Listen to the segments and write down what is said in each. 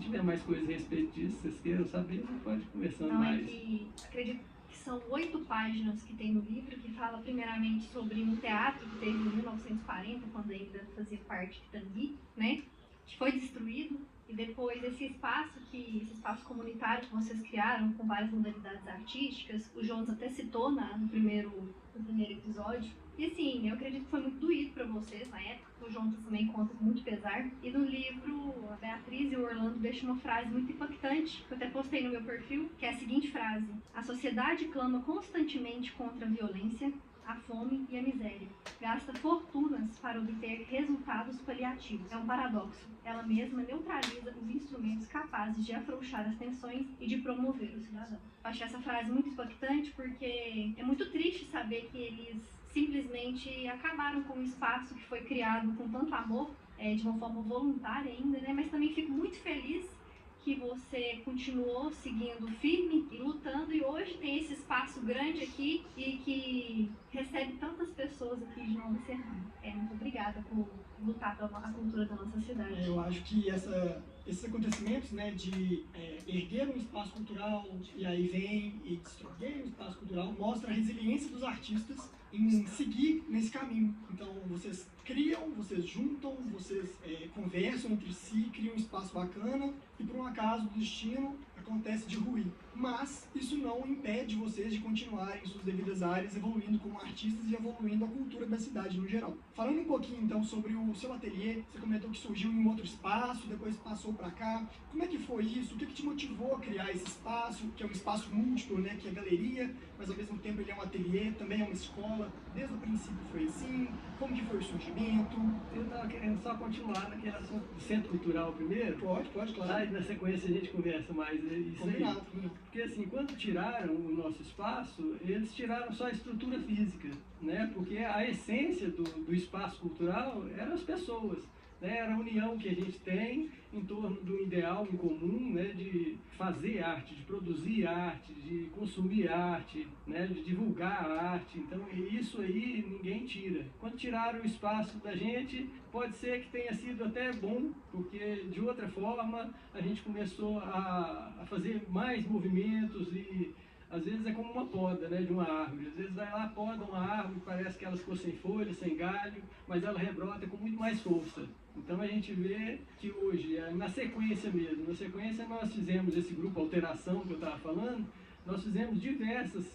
tiver mais coisas a respeito disso, vocês queiram saber, pode conversando Não, mais. é que acredito que são 8 páginas que tem no livro, que fala primeiramente sobre um teatro que teve em 1940, quando ainda fazia parte de Tangui, né? Que foi destruído, e depois esse espaço comunitário que vocês criaram com várias modalidades artísticas, o Jonas até citou no primeiro episódio. E assim, eu acredito que foi muito doído para vocês na época, o Jonas também conta com muito pesar. E no livro, a Beatriz e o Orlando deixam uma frase muito impactante, que eu até postei no meu perfil, que é a seguinte frase: a sociedade clama constantemente contra a violência, a fome e a miséria. Gasta fortunas para obter resultados paliativos. É um paradoxo. Ela mesma neutraliza os instrumentos capazes de afrouxar as tensões e de promover o cidadão. Achei essa frase muito impactante porque é muito triste saber que eles simplesmente acabaram com um espaço que foi criado com tanto amor, de uma forma voluntária ainda, né? Mas também fico muito feliz que você continuou seguindo firme e lutando, e hoje tem esse espaço grande aqui e que recebe tantas pessoas aqui de Nova Serrana. Muito obrigada por lutar pela cultura da nossa cidade. Eu acho que esses acontecimentos, né, de erguer um espaço cultural e aí vem e destrói um espaço cultural, mostra a resiliência dos artistas em seguir nesse caminho. Então, vocês criam, vocês juntam, vocês conversam entre si, criam um espaço bacana e, por um acaso do destino, acontece de ruir. Mas isso não impede vocês de continuarem em suas devidas áreas, evoluindo como artistas e evoluindo a cultura da cidade no geral. Falando um pouquinho, então, sobre o seu ateliê, você comentou que surgiu em um outro espaço, depois passou para cá. Como é que foi isso? O que te motivou a criar esse espaço, que é um espaço múltiplo, né, que é a galeria, mas ao mesmo tempo ele é um ateliê, também é uma escola? Desde o princípio foi assim? Como que foi o surgimento? Eu estava querendo só continuar naquele assunto do centro cultural primeiro. Pode, claro. Aí na sequência a gente conversa mais isso Combinado. aí. Porque assim, quando tiraram o nosso espaço, eles tiraram só a estrutura física, né? Porque a essência do espaço cultural eram as pessoas. Né, era a união que a gente tem em torno do ideal em comum, né, de fazer arte, de produzir arte, de consumir arte, né, de divulgar a arte. Então isso aí ninguém tira. Quando tiraram o espaço da gente, pode ser que tenha sido até bom, porque de outra forma a gente começou a fazer mais movimentos e às vezes é como uma poda, né, de uma árvore. Às vezes vai lá, poda uma árvore, parece que ela ficou sem folha, sem galho, mas ela rebrota com muito mais força. Então a gente vê que hoje, na sequência mesmo, nós fizemos esse grupo Alteração que eu estava falando, nós fizemos diversos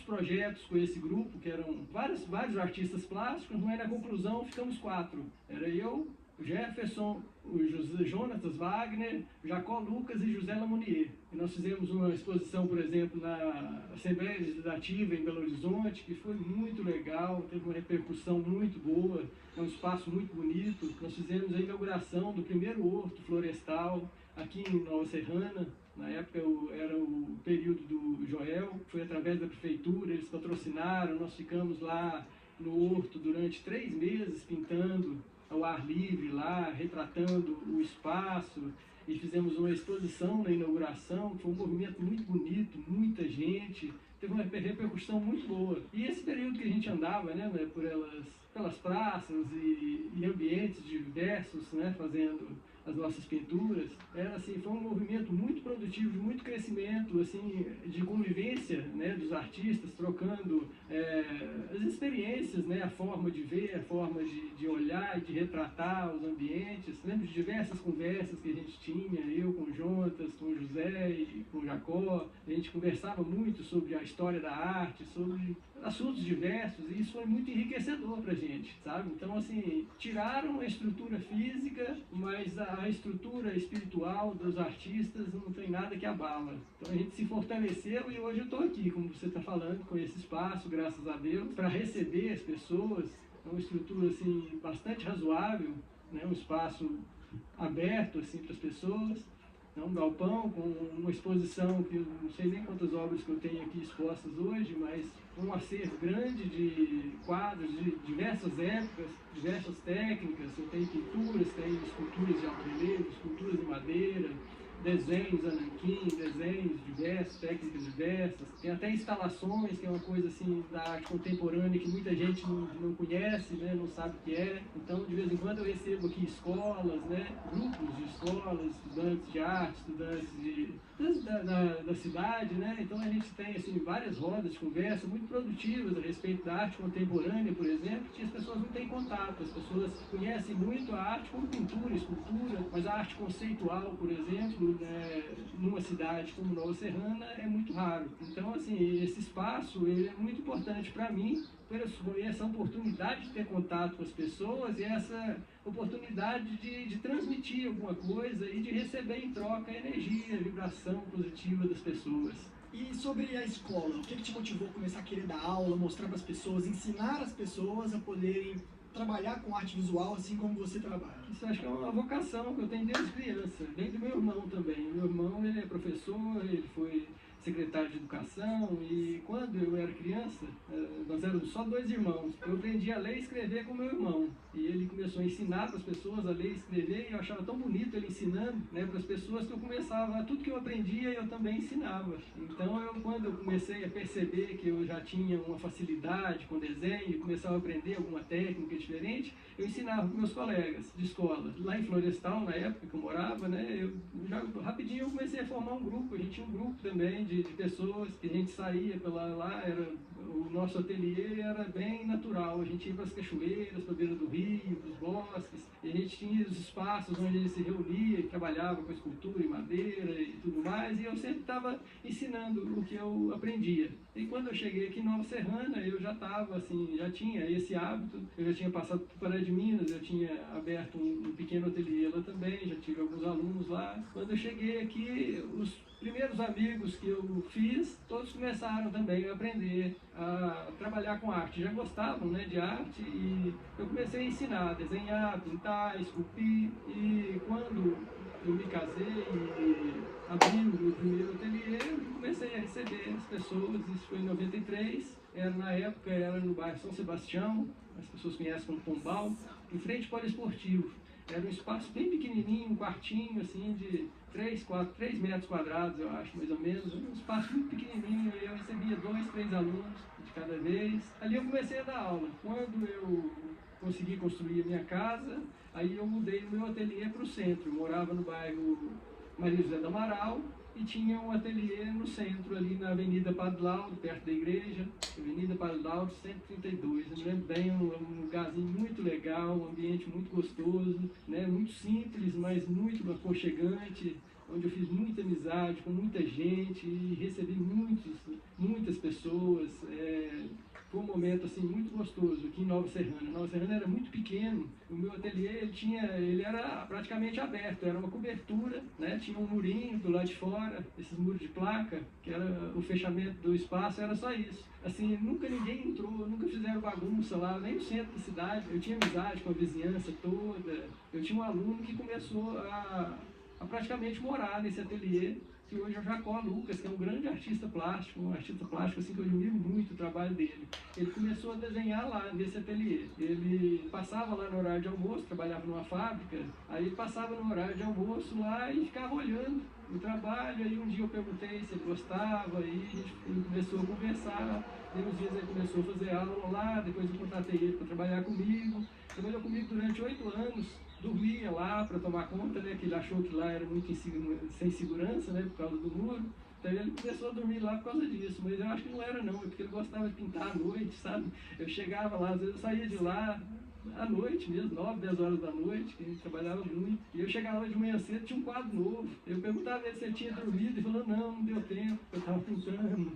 projetos com esse grupo, que eram vários artistas plásticos, mas na conclusão ficamos 4. Era eu, o Jefferson, o Jonatas Wagner, Jacó Lucas e José Lamonier. E nós fizemos uma exposição, por exemplo, na Assembleia Legislativa em Belo Horizonte, que foi muito legal, teve uma repercussão muito boa, é um espaço muito bonito. Nós fizemos a inauguração do primeiro horto florestal aqui em Nova Serrana. Na época era o período do Joel, foi através da prefeitura, eles patrocinaram, nós ficamos lá no horto durante 3 meses pintando ao ar livre lá, retratando o espaço, e fizemos uma exposição na inauguração, que foi um movimento muito bonito, muita gente, teve uma repercussão muito boa. E esse período que a gente andava, né, pelas praças e ambientes diversos, né, fazendo as nossas pinturas, era assim, foi um movimento muito produtivo, de muito crescimento, assim, de convivência, né, dos artistas, trocando as experiências, né, a forma de ver, a forma de olhar e de retratar os ambientes. Lembro de diversas conversas que a gente tinha, eu com o Jonas, com o José e com o Jacó. A gente conversava muito sobre a história da arte, sobre assuntos diversos, e isso foi muito enriquecedor pra gente, sabe? Então, assim, tiraram a estrutura física, mas a estrutura espiritual dos artistas não tem nada que abala. Então a gente se fortaleceu e hoje eu estou aqui, como você está falando, com esse espaço, graças a Deus, para receber as pessoas. É uma estrutura assim, bastante razoável, né? Um espaço aberto assim, para as pessoas. É um galpão com uma exposição que eu não sei nem quantas obras que eu tenho aqui expostas hoje, mas um acervo grande de quadros de diversas épocas, diversas técnicas. Eu tenho pinturas, tenho esculturas de alto relevo, esculturas de madeira, desenhos, nanquim, desenhos diversos, técnicas diversas. Tem até instalações, que é uma coisa assim da arte contemporânea que muita gente não conhece, né, não sabe o que é. Então, de vez em quando eu recebo aqui escolas, né, grupos de escolas, estudantes de arte, da cidade, né? Então a gente tem assim, várias rodas de conversa muito produtivas a respeito da arte contemporânea, por exemplo, que as pessoas não têm contato. As pessoas conhecem muito a arte como pintura, escultura, mas a arte conceitual, por exemplo, né, numa cidade como Nova Serrana é muito raro. Então, assim, esse espaço ele é muito importante para mim, por essa oportunidade de ter contato com as pessoas e essa oportunidade de transmitir alguma coisa e de receber em troca a energia, a vibração positiva das pessoas. E sobre a escola, o que te motivou a começar a querer dar aula, mostrar para as pessoas, ensinar as pessoas a poderem trabalhar com arte visual assim como você trabalha? Isso acho que é uma vocação que eu tenho desde criança, vem do meu irmão também. Meu irmão ele é professor, ele foi secretário de educação e quando eu era criança, nós éramos só 2 irmãos, eu aprendi a ler e escrever com meu irmão e ele começou a ensinar para as pessoas a ler e escrever e eu achava tão bonito ele ensinando, né, para as pessoas que eu começava, tudo que eu aprendia eu também ensinava. Então quando eu comecei a perceber que eu já tinha uma facilidade com desenho e começava a aprender alguma técnica diferente, eu ensinava para meus colegas de escola. Lá em Florestal, na época que eu morava, né, rapidinho eu comecei a formar um grupo, a gente tinha um grupo também de pessoas que a gente saía pela lá, o nosso ateliê era bem natural, a gente ia para as cachoeiras, para a beira do rio, para os bosques, e a gente tinha os espaços onde a gente se reunia e trabalhava com escultura e madeira e tudo mais, e eu sempre estava ensinando o que eu aprendia. E quando eu cheguei aqui em Nova Serrana, eu já estava assim, já tinha esse hábito, eu já tinha passado por Pará de Minas, eu tinha aberto um pequeno ateliê lá também, já tive alguns alunos lá. Quando eu cheguei aqui, os primeiros amigos que eu fiz, todos começaram também a aprender a trabalhar com arte, já gostavam, né, de arte e eu comecei a ensinar, a desenhar, pintar, esculpir e quando eu me casei e abri o meu primeiro ateliê, eu comecei a receber as pessoas, isso foi em 93, na época era no bairro São Sebastião, as pessoas conhecem como Pombal, em frente ao poliesportivo. Era um espaço bem pequenininho, um quartinho assim de 3 metros quadrados, eu acho, mais ou menos. Um espaço muito pequenininho, e eu recebia 2, 3 alunos de cada vez. Ali eu comecei a dar aula. Quando eu consegui construir a minha casa, aí eu mudei o meu ateliê para o centro. Eu morava no bairro Maria José do Amaral e tinha um ateliê no centro, ali na Avenida Padre Lauro, perto da igreja, Avenida Padre Lauro, 132. Eu me lembro bem, um lugarzinho muito legal, um ambiente muito gostoso, né? Muito simples, mas muito aconchegante, onde eu fiz muita amizade com muita gente e recebi muitas pessoas. Foi um momento assim muito gostoso aqui em Nova Serrana. Nova Serrana era muito pequeno, o meu ateliê ele era praticamente aberto, era uma cobertura, né? Tinha um murinho do lado de fora, esses muros de placa, que era o fechamento do espaço, era só isso. Assim, nunca ninguém entrou, nunca fizeram bagunça lá, nem no centro da cidade. Eu tinha amizade com a vizinhança toda. Eu tinha um aluno que começou a praticamente morar nesse ateliê, que hoje é o Jacó Lucas, que é um grande artista plástico assim, que eu admiro muito o trabalho dele. Ele começou a desenhar lá nesse ateliê. Ele passava lá no horário de almoço, trabalhava numa fábrica, aí ele passava no horário de almoço lá e ficava olhando o trabalho. Aí um dia eu perguntei se ele gostava, aí a gente começou a conversar. Aí uns dias ele começou a fazer aula lá, depois eu contratei ele para trabalhar comigo. Trabalhou comigo durante 8 anos. Dormia lá para tomar conta, né, que ele achou que lá era muito sem segurança, né, por causa do muro. Então ele começou a dormir lá por causa disso, mas eu acho que não era não, é porque ele gostava de pintar à noite, sabe? Eu chegava lá, às vezes eu saía de lá à noite mesmo, 9, 10 horas da noite, que a gente trabalhava muito. E eu chegava de manhã cedo, tinha um quadro novo. Eu perguntava se ele tinha dormido, ele falou, não deu tempo, eu estava pintando.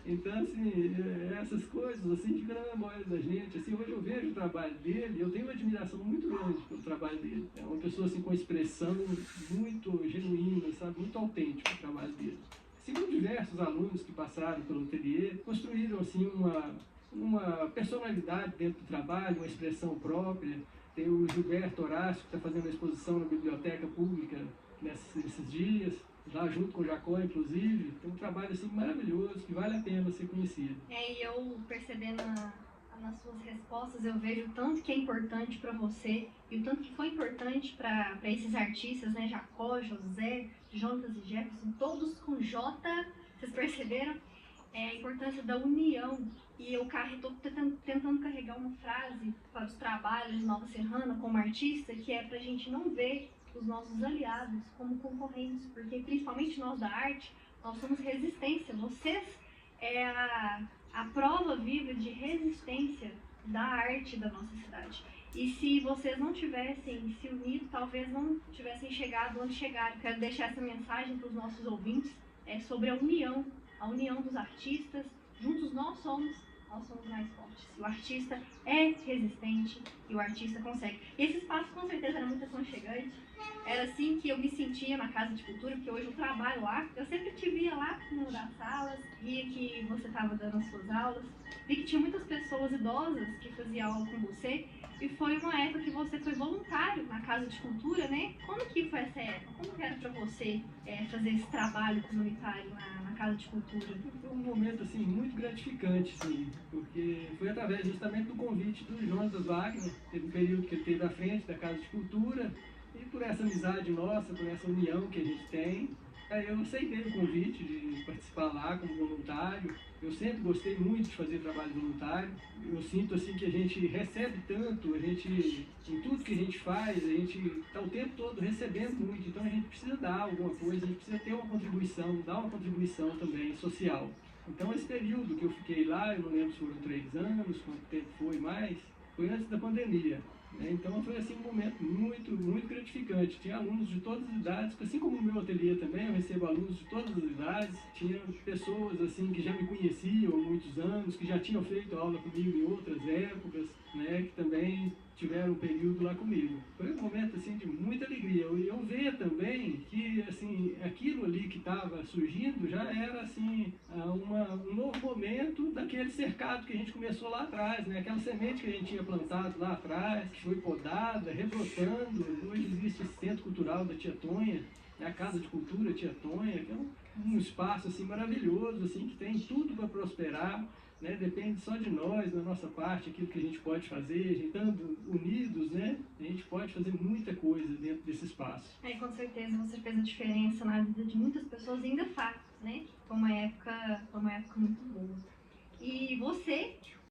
Então, assim, essas coisas, assim, ficam na memória da gente. Assim, hoje eu vejo o trabalho dele, eu tenho uma admiração muito grande pelo trabalho dele. É uma pessoa, assim, com expressão muito genuína, sabe? Muito autêntico o trabalho dele. Segundo diversos alunos que passaram pelo ateliê, construíram, assim, uma personalidade dentro do trabalho, uma expressão própria. Tem o Gilberto Horácio, que está fazendo a exposição na Biblioteca Pública nesses dias, lá junto com o Jacó, inclusive. Tem um trabalho assim, maravilhoso, que vale a pena ser conhecido. E eu percebendo nas suas respostas eu vejo o tanto que é importante para você e o tanto que foi importante para esses artistas, né? Jacó, José, Jonas e Jefferson, todos com J, vocês perceberam? A importância da união. E eu estou tentando carregar uma frase para os trabalhos de Nova Serrana como artista, que é para a gente não ver os nossos aliados como concorrentes, porque principalmente nós da arte, nós somos resistência. Vocês é a prova viva de resistência da arte da nossa cidade. E se vocês não tivessem se unido, talvez não tivessem chegado onde chegaram. Quero deixar essa mensagem para os nossos ouvintes sobre a união dos artistas. Juntos nós somos mais fortes. O artista é resistente e o artista consegue. E esse espaço com certeza era muito aconchegante. Era assim que eu me sentia na Casa de Cultura, porque hoje eu trabalho lá. Eu sempre te via lá numa das salas, via que você estava dando as suas aulas, vi que tinha muitas pessoas idosas que faziam aula com você, e foi uma época que você foi voluntário na Casa de Cultura, né? Como que foi essa época? Como que era para você fazer esse trabalho comunitário na Casa de Cultura? Foi um momento assim, muito gratificante, sim, porque foi através justamente do convite do Jonas Wagner, teve um período que ele esteve à frente da Casa de Cultura, e por essa amizade nossa, por essa união que a gente tem, aí eu aceitei o convite de participar lá como voluntário. Eu sempre gostei muito de fazer trabalho voluntário. Eu sinto assim que a gente recebe tanto, em tudo que a gente faz, a gente está o tempo todo recebendo muito. Então a gente precisa dar alguma coisa, a gente precisa ter uma contribuição, dar uma contribuição também social. Então esse período que eu fiquei lá, eu não lembro se foram 3 anos, quanto tempo foi mais, foi antes da pandemia. Então foi assim um momento muito, muito gratificante. Tinha alunos de todas as idades, assim como no meu ateliê também, eu recebo alunos de todas as idades. Tinha pessoas assim que já me conheciam há muitos anos, que já tinham feito aula comigo em outras épocas, né, que também tiveram um período lá comigo. Foi um momento assim de muita alegria. E eu ver também que assim aquilo ali que estava surgindo já era assim um novo momento daquele cercado que a gente começou lá atrás, né? Aquela semente que a gente tinha plantado lá atrás, que foi podada, rebrotando. Hoje existe esse Centro Cultural da Tia Tonha, a Casa de Cultura Tia Tonha, que é um espaço assim maravilhoso, assim que tem tudo para prosperar. Né, depende só de nós, da nossa parte, aquilo que a gente pode fazer, a gente estando unidos, né, a gente pode fazer muita coisa dentro desse espaço. Com certeza você fez a diferença na vida de muitas pessoas e ainda faz, né? Foi uma época muito boa. E você